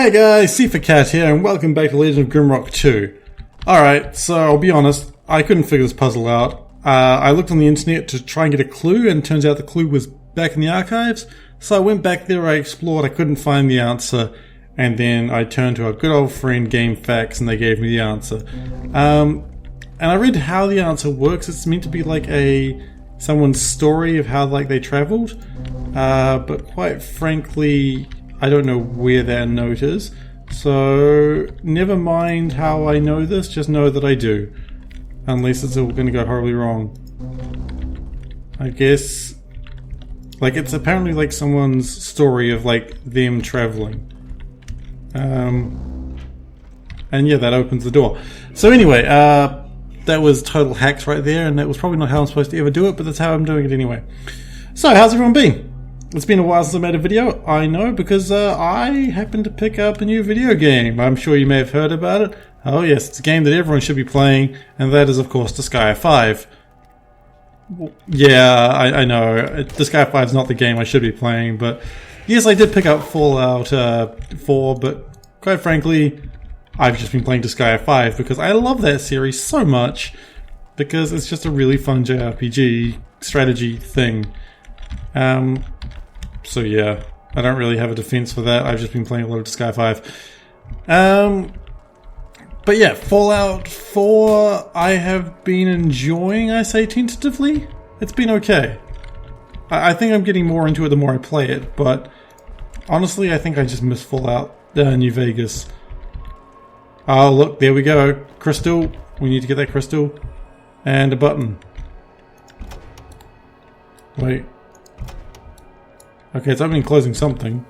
Hey guys, SeiferKatt here, and welcome back to Legend of Grimrock 2. Alright, so I'll be honest, I couldn't figure this puzzle out. I looked on the internet to try and get a clue, and it turns out the clue was back in the archives. So I went back there, I explored, I couldn't find the answer, and then I turned to our good old friend GameFAQs, and they gave me the answer. And I read how the answer works. It's meant to be like someone's story of how they traveled, but quite frankly, I don't know where that note is, so never mind how I know this, just know that I do. Unless it's all going to go horribly wrong. I guess, it's apparently someone's story of them traveling. And yeah, that opens the door. So anyway, that was total hacks right there, and that was probably not how I'm supposed to ever do it, but that's how I'm doing it anyway. So, how's everyone been? It's been a while since I made a video, I know, because I happened to pick up a new video game. I'm sure you may have heard about it. Oh yes, it's a game that everyone should be playing, and that is of course Disgaea 5. Yeah, I know, Disgaea 5 is not the game I should be playing, but yes, I did pick up Fallout 4, but quite frankly, I've just been playing Disgaea 5 because I love that series so much, because it's just a really fun JRPG strategy thing. So yeah, I don't really have a defense for that. I've just been playing a lot of Disgaea 5. But yeah, Fallout 4 I have been enjoying, I say tentatively. It's been okay. I think I'm getting more into it the more I play it, but honestly I think I just miss Fallout New Vegas. Oh look, there we go. Crystal. We need to get that crystal. And a button. Wait. Okay, it's opening and closing something.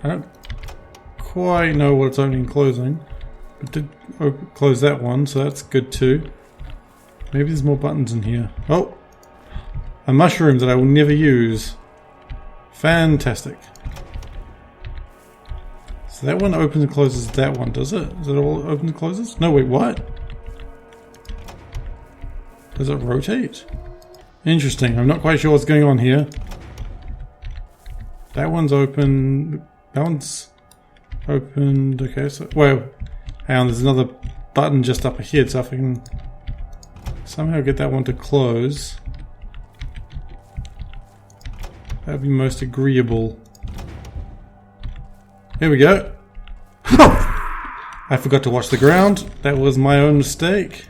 I don't quite know what it's opening and closing. It did close that one, so that's good too. Maybe there's more buttons in here. Oh! A mushroom that I will never use. Fantastic. So that one opens and closes that one, does it? Is it all opens and closes? No, wait, what? Does it rotate? Interesting, I'm not quite sure what's going on here. That one's open. That one's opened. Okay, so wait, hang on, there's another button just up ahead, so if I can somehow get that one to close, that would be most agreeable. Here we go. I forgot to watch the ground. That was my own mistake.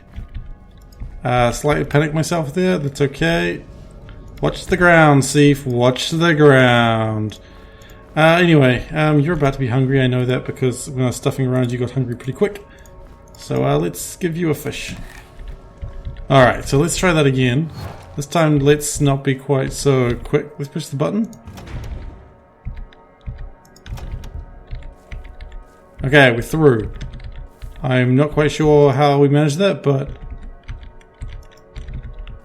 Slightly panicked myself there. That's okay. Watch the ground, Seif. Watch the ground. Anyway, you're about to be hungry. I know that because when I was stuffing around, you got hungry pretty quick. So let's give you a fish. Alright, so let's try that again. This time, let's not be quite so quick. Let's push the button. Okay, we're through. I'm not quite sure how we managed that, but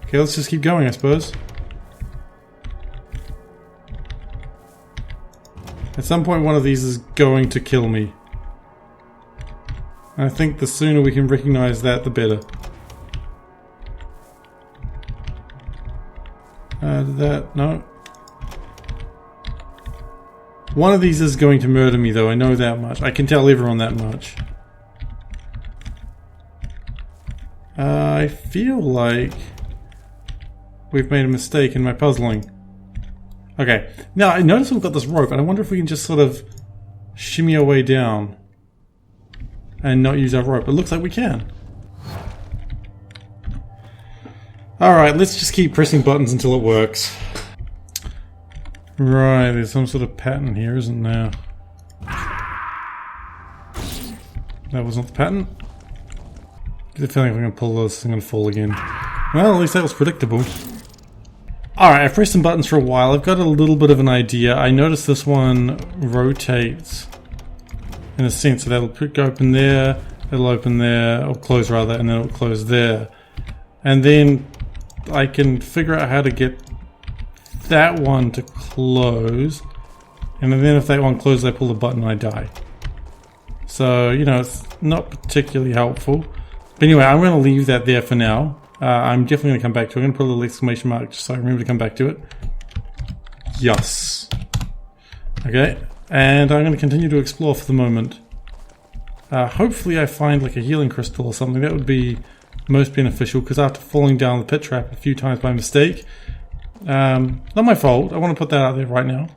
okay, let's just keep going, I suppose. At some point one of these is going to kill me. And I think the sooner we can recognize that, the better. Did that? No. One of these is going to murder me though, I know that much. I can tell everyone that much. I feel like we've made a mistake in my puzzling. Okay, now I notice we've got this rope, and I wonder if we can just sort of shimmy our way down and not use our rope. It looks like we can. Alright, let's just keep pressing buttons until it works. Right, there's some sort of pattern here, isn't there? That wasn't the pattern. I get the feeling if I'm going to pull this, I'm going to fall again. Well, at least that was predictable. Alright, I've pressed some buttons for a while. I've got a little bit of an idea. I noticed this one rotates in a sense, so that'll go open there, it'll open there, or close rather, and then it'll close there. And then I can figure out how to get that one to close, and then if that one closes, I pull the button and I die. So, you know, it's not particularly helpful. But anyway, I'm going to leave that there for now. I'm definitely going to come back to it. I'm going to put a little exclamation mark just so I remember to come back to it. Yes. Okay, and I'm going to continue to explore for the moment. Hopefully I find like a healing crystal or something. That would be most beneficial, because after falling down the pit trap a few times by mistake, not my fault, I want to put that out there right now.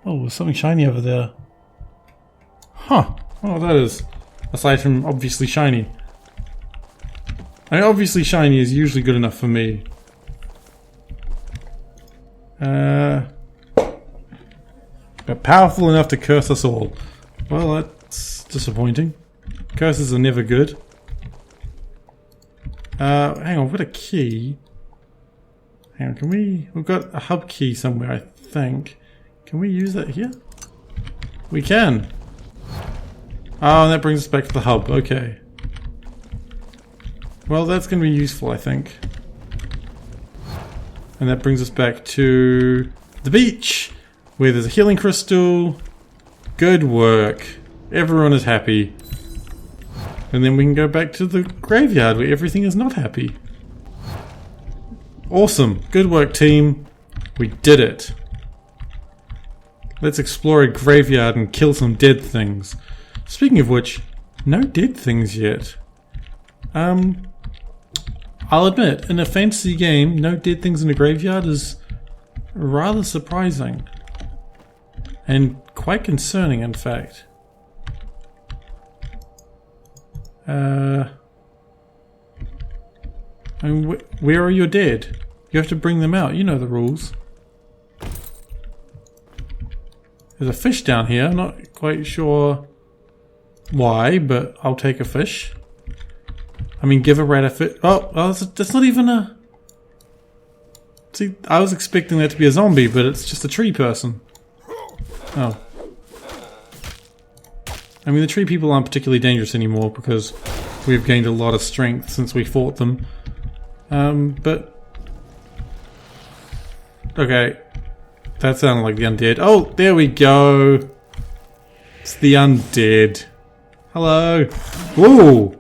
Oh, there's something shiny over there. Huh, oh that is, aside from obviously shiny. I mean, obviously shiny is usually good enough for me. But powerful enough to curse us all. Well, that's disappointing. Curses are never good. Hang on, we've got a key. Hang on, we've got a hub key somewhere, I think. Can we use that here? We can! Oh, and that brings us back to the hub, okay. Well, that's going to be useful, I think. And that brings us back to the beach, where there's a healing crystal. Good work. Everyone is happy. And then we can go back to the graveyard, where everything is not happy. Awesome. Good work, team. We did it. Let's explore a graveyard and kill some dead things. Speaking of which, no dead things yet. I'll admit, in a fantasy game, no dead things in a graveyard is rather surprising. And quite concerning, in fact. I mean, where are your dead? You have to bring them out, you know the rules. There's a fish down here, not quite sure why, but I'll take a fish. I mean, give a rat a fish. Oh, that's not even a... See, I was expecting that to be a zombie, but it's just a tree person. Oh. I mean, the tree people aren't particularly dangerous anymore because we've gained a lot of strength since we fought them. But... Okay. That sounded like the undead. Oh, there we go! It's the undead. Hello! Whoa!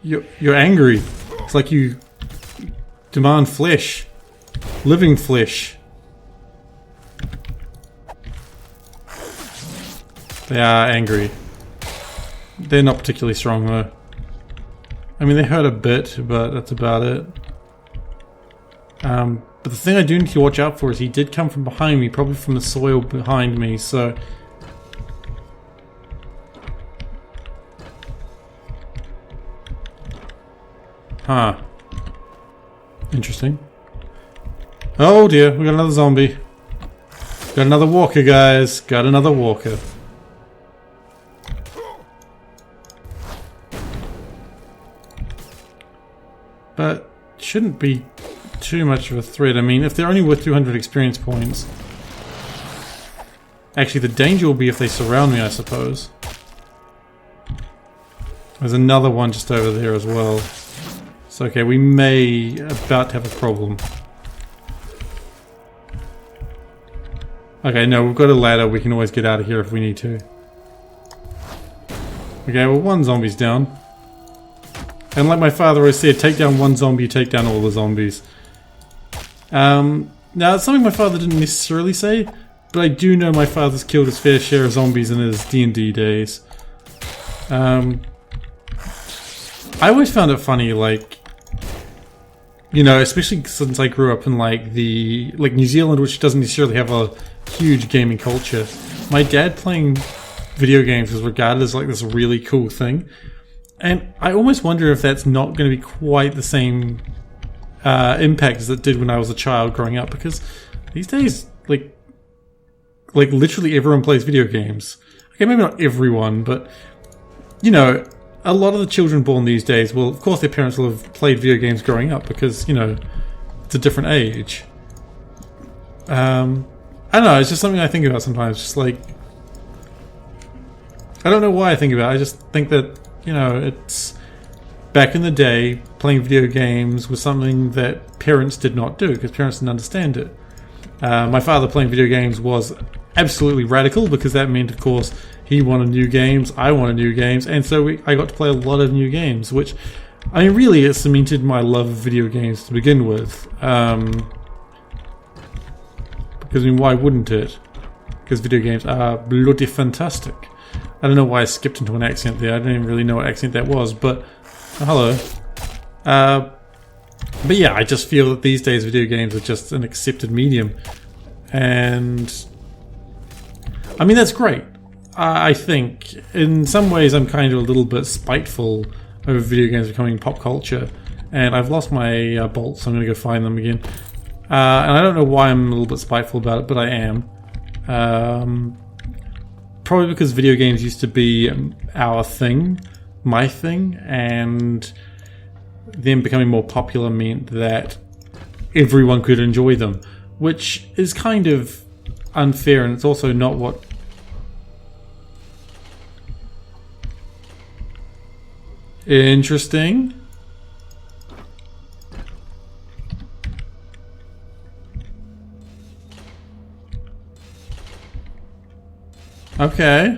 You're angry. It's like you demand flesh. Living flesh. They are angry. They're not particularly strong though. I mean, they hurt a bit, but that's about it. But the thing I do need to watch out for is he did come from behind me, probably from the soil behind me, so... Huh. Interesting. Oh dear, we got another zombie. Got another walker, guys. Got another walker. But shouldn't be too much of a threat. I mean, if they're only worth 200 experience points... Actually, the danger will be if they surround me, I suppose. There's another one just over there as well. So, okay, we may about to have a problem. Okay, no, we've got a ladder. We can always get out of here if we need to. Okay, well, one zombie's down. And like my father always said, take down one zombie, you take down all the zombies. Now, it's something my father didn't necessarily say, but I do know my father's killed his fair share of zombies in his D&D days. I always found it funny, like, you know, especially since I grew up in like New Zealand, which doesn't necessarily have a huge gaming culture. My dad playing video games was regarded as like this really cool thing, and I almost wonder if that's not going to be quite the same impact as it did when I was a child growing up, because these days, like literally everyone plays video games. Okay, maybe not everyone, but you know, a lot of the children born these days, well, of course their parents will have played video games growing up because, you know, it's a different age. I don't know, it's just something I think about sometimes, just like... I don't know why I think about it, I just think that, you know, it's... Back in the day, playing video games was something that parents did not do, because parents didn't understand it. My father playing video games was absolutely radical, because that meant, of course, he wanted new games, I wanted new games, and so I got to play a lot of new games, which, I mean, really it cemented my love of video games to begin with. Because, I mean, why wouldn't it? because video games are bloody fantastic. I don't know why I skipped into an accent there. I don't even really know what accent that was, but hello. But yeah, I just feel that these days video games are just an accepted medium, and I mean that's great. I think in some ways I'm kind of a little bit spiteful over video games becoming pop culture, and I've lost my bolts, so I'm going to go find them again. And I don't know why I'm a little bit spiteful about it, but I am. Probably because video games used to be our thing, my thing, and them becoming more popular meant that everyone could enjoy them, which is kind of unfair, and it's also not what... Interesting. Okay.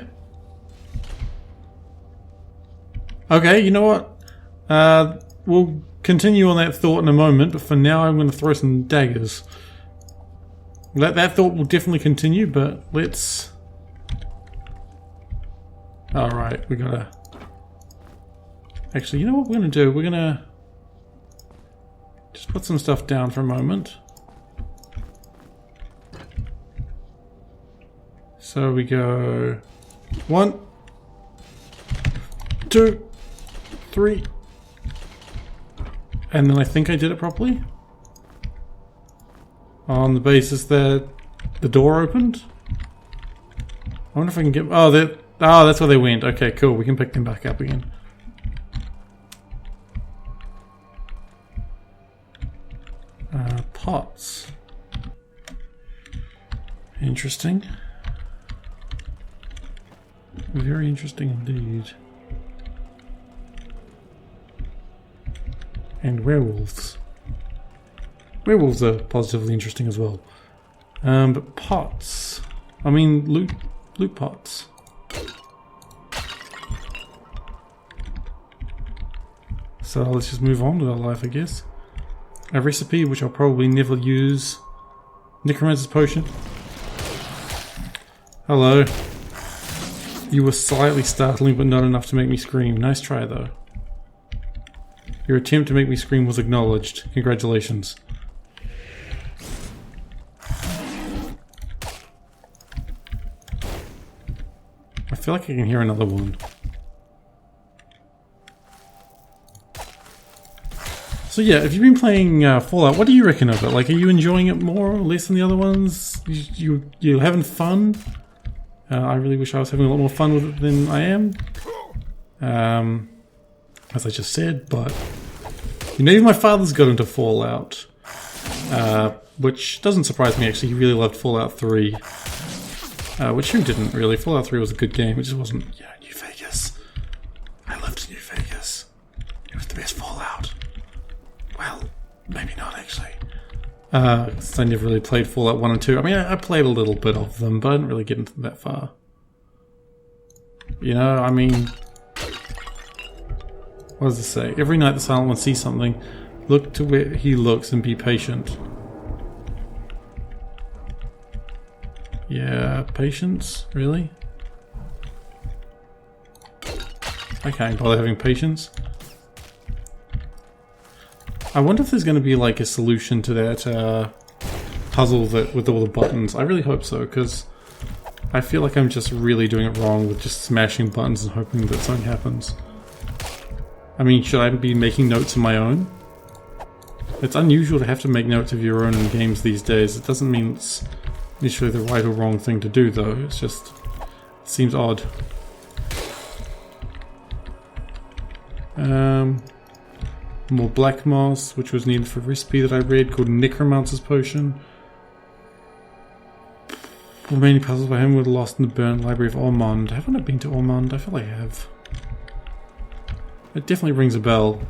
Okay, you know what? We'll continue on that thought in a moment, but for now I'm going to throw some daggers. That thought will definitely continue, but let's... Alright, we gotta... Actually, you know what we're going to do? We're going to just put some stuff down for a moment. So we go 1, 2, 3, and then I think I did it properly. On the basis that the door opened. I wonder if I can get... Oh, that's where they went. Okay, cool. We can pick them back up again. Pots. Interesting. Very interesting indeed. And werewolves. Werewolves are positively interesting as well. But pots. I mean, loot pots. So let's just move on with our life, I guess. A recipe which I'll probably never use. Necromancer's potion. Hello. You were slightly startling, but not enough to make me scream. Nice try, though. Your attempt to make me scream was acknowledged. Congratulations. I feel like I can hear another one. So yeah, if you've been playing Fallout, what do you reckon of it? Like, are you enjoying it more or less than the other ones? You having fun? I really wish I was having a lot more fun with it than I am. As I just said, but... You know, even my father's got into Fallout. Which doesn't surprise me, actually. He really loved Fallout 3. Which who didn't, really? Fallout 3 was a good game. It just wasn't, you know, New Vegas. I lived in New Vegas. It was the best Fallout. Well, maybe not, actually. Since I never really played Fallout 1 and 2. I mean, I played a little bit of them, but I didn't really get into them that far. You know, I mean... What does it say? Every night the Silent One sees something. Look to where he looks and be patient. Yeah, patience? Really? I can't bother having patience. I wonder if there's going to be like a solution to that puzzle that with all the buttons. I really hope so, because I feel like I'm just really doing it wrong with just smashing buttons and hoping that something happens. I mean, should I be making notes of my own? It's unusual to have to make notes of your own in games these days. It doesn't mean it's necessarily the right or wrong thing to do, though. It's just... it seems odd. More black moss, which was needed for a recipe that I read called Necromancer's Potion. Remaining puzzles by him were lost in the burnt library of Ormond. Haven't I been to Ormond? I feel like I have. It definitely rings a bell.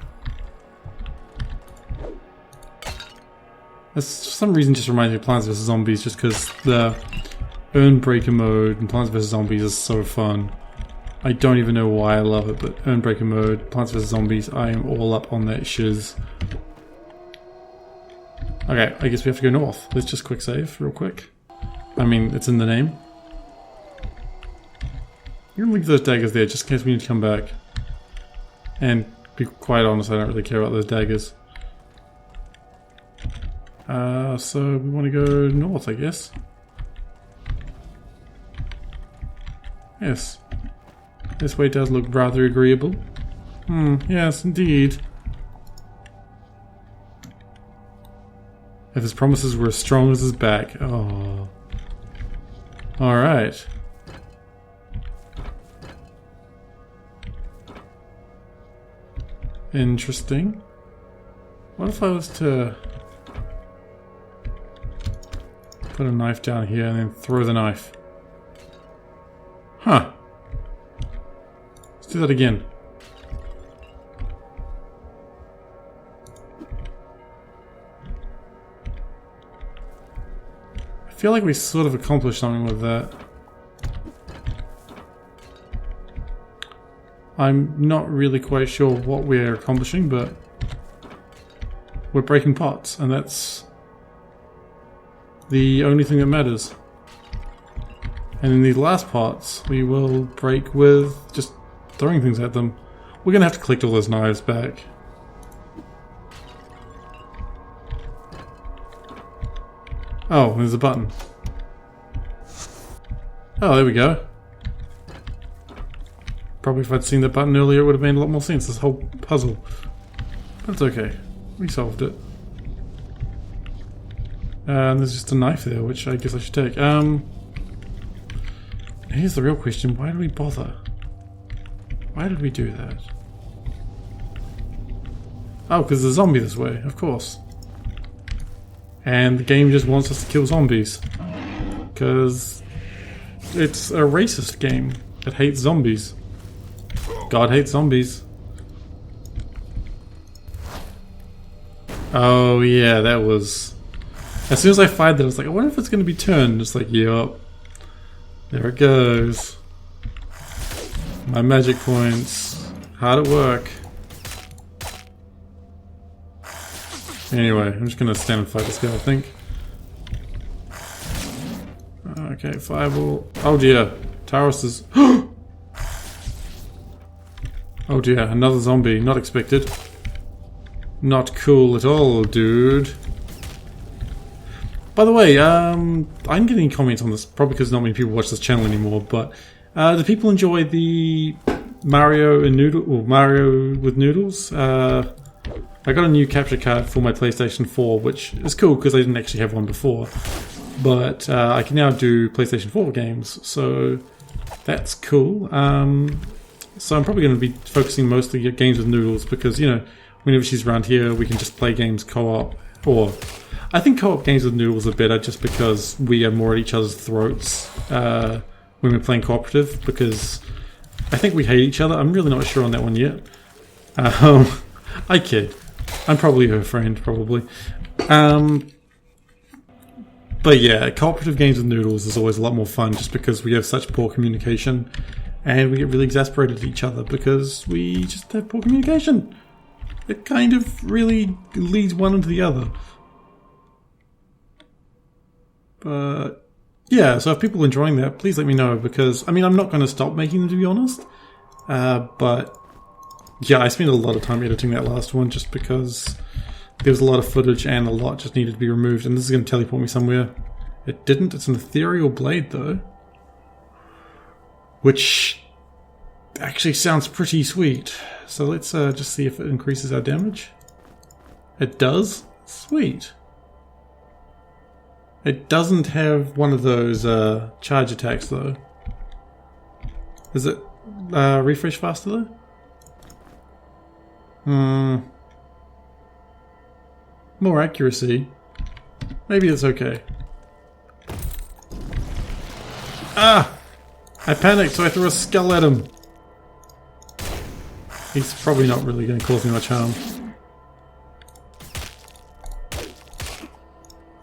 This, for some reason, just reminds me of Plants vs. Zombies, just because the Urnbreaker mode in Plants vs. Zombies is so fun. I don't even know why I love it, but Urnbreaker mode, Plants vs. Zombies, I am all up on that shiz. Okay, I guess we have to go north. Let's just quick save real quick. I mean, it's in the name. I'm gonna leave those daggers there just in case we need to come back. And be quite honest, I don't really care about those daggers. So we want to go north, I guess. Yes. This way does look rather agreeable. Yes, indeed. If his promises were as strong as his back. Oh. Alright. Interesting. What if I was to put a knife down here and then throw the knife? Huh. Let's do that again. I feel like we sort of accomplished something with that. I'm not really quite sure what we're accomplishing, but we're breaking pots, and that's the only thing that matters. And in these last pots, we will break with just throwing things at them. We're gonna have to collect all those knives back. Oh, there's a button. Oh, there we go. Probably if I'd seen the button earlier, it would have made a lot more sense, this whole puzzle. But it's okay. We solved it. And there's just a knife there, which I guess I should take. Here's the real question. Why did we bother? Why did we do that? Oh, because there's a zombie this way, of course. And the game just wants us to kill zombies. Because it's a racist game. It hates zombies. God hates zombies. Oh yeah, that was... As soon as I fired that, I was like, I wonder if it's going to be turned. It's like, yup. There it goes. My magic points. Hard at work. Anyway, I'm just going to stand and fight this guy, I think. Okay, fireball. Oh dear. Taros is... Oh dear, another zombie. Not expected. Not cool at all, dude. By the way, I didn't get any comments on this, probably because not many people watch this channel anymore, but do people enjoy the Mario and Mario with noodles? I got a new capture card for my PlayStation 4, which is cool because I didn't actually have one before. But I can now do PlayStation 4 games, so that's cool. So I'm probably going to be focusing mostly at games with noodles because, you know, whenever she's around here, we can just play games co-op. Or I think co-op games with noodles are better just because we are more at each other's throats when we're playing cooperative, because I think we hate each other. I'm really not sure on that one yet. I kid. I'm probably her friend, probably. But yeah, cooperative games with noodles is always a lot more fun just because we have such poor communication and we get really exasperated at each other because we just have poor communication. It kind of really leads one into the other. But yeah, so if people are enjoying that, please let me know because, I mean, I'm not going to stop making them, to be honest. But yeah, I spent a lot of time editing that last one just because there was a lot of footage and a lot just needed to be removed. And this is going to teleport me somewhere. It didn't. It's an ethereal blade, though. Which actually sounds pretty sweet. So let's just see if it increases our damage. It does? Sweet. It doesn't have one of those charge attacks, though. Is it refresh faster, though? More accuracy. Maybe it's okay. Ah! I panicked, so I threw a skull at him. He's probably not really going to cause me much harm.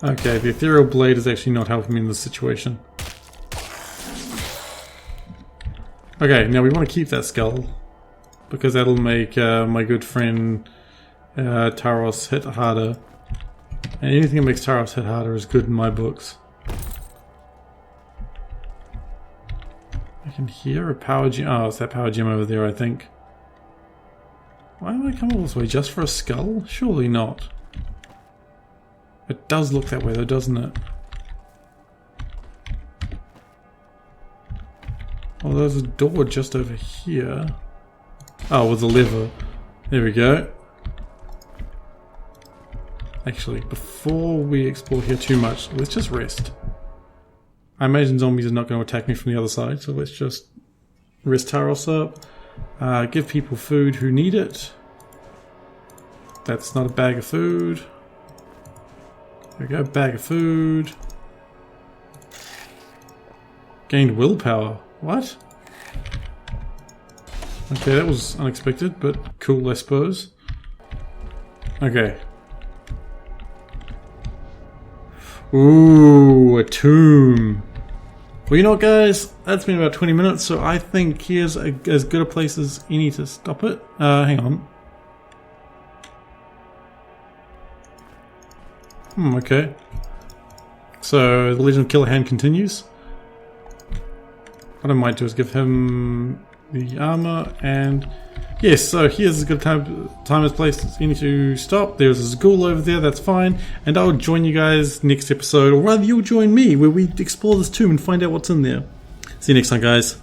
Okay, the ethereal blade is actually not helping me in this situation. Okay, now we want to keep that skull, because that'll make my good friend Taros hit harder. And anything that makes Taros hit harder is good in my books. can hear a power gem. Oh, it's that power gem over there, I think. Why am I coming all this way? Just for a skull? Surely not. It does look that way though, doesn't it? Oh, there's a door just over here. Oh, with a lever. There we go. Actually, before we explore here too much, let's just rest. I imagine zombies are not going to attack me from the other side, so let's just rest Taros up. Give people food who need it. That's not a bag of food. There we go, bag of food. Gained willpower. What? Okay, that was unexpected, but cool, I suppose. Okay. Ooh, a tomb. Well, you know what, guys? That's been about 20 minutes, so I think here's as good a place as any to stop it. Hang on. Okay. So, the Legend of Killer Hand continues. What I might do is give him the armor, and yes, so here's a good time as place as any to stop. There's a ghoul over there, that's fine, and I'll join you guys next episode, or rather you'll join me, where we explore this tomb and find out what's in there. See you next time, guys.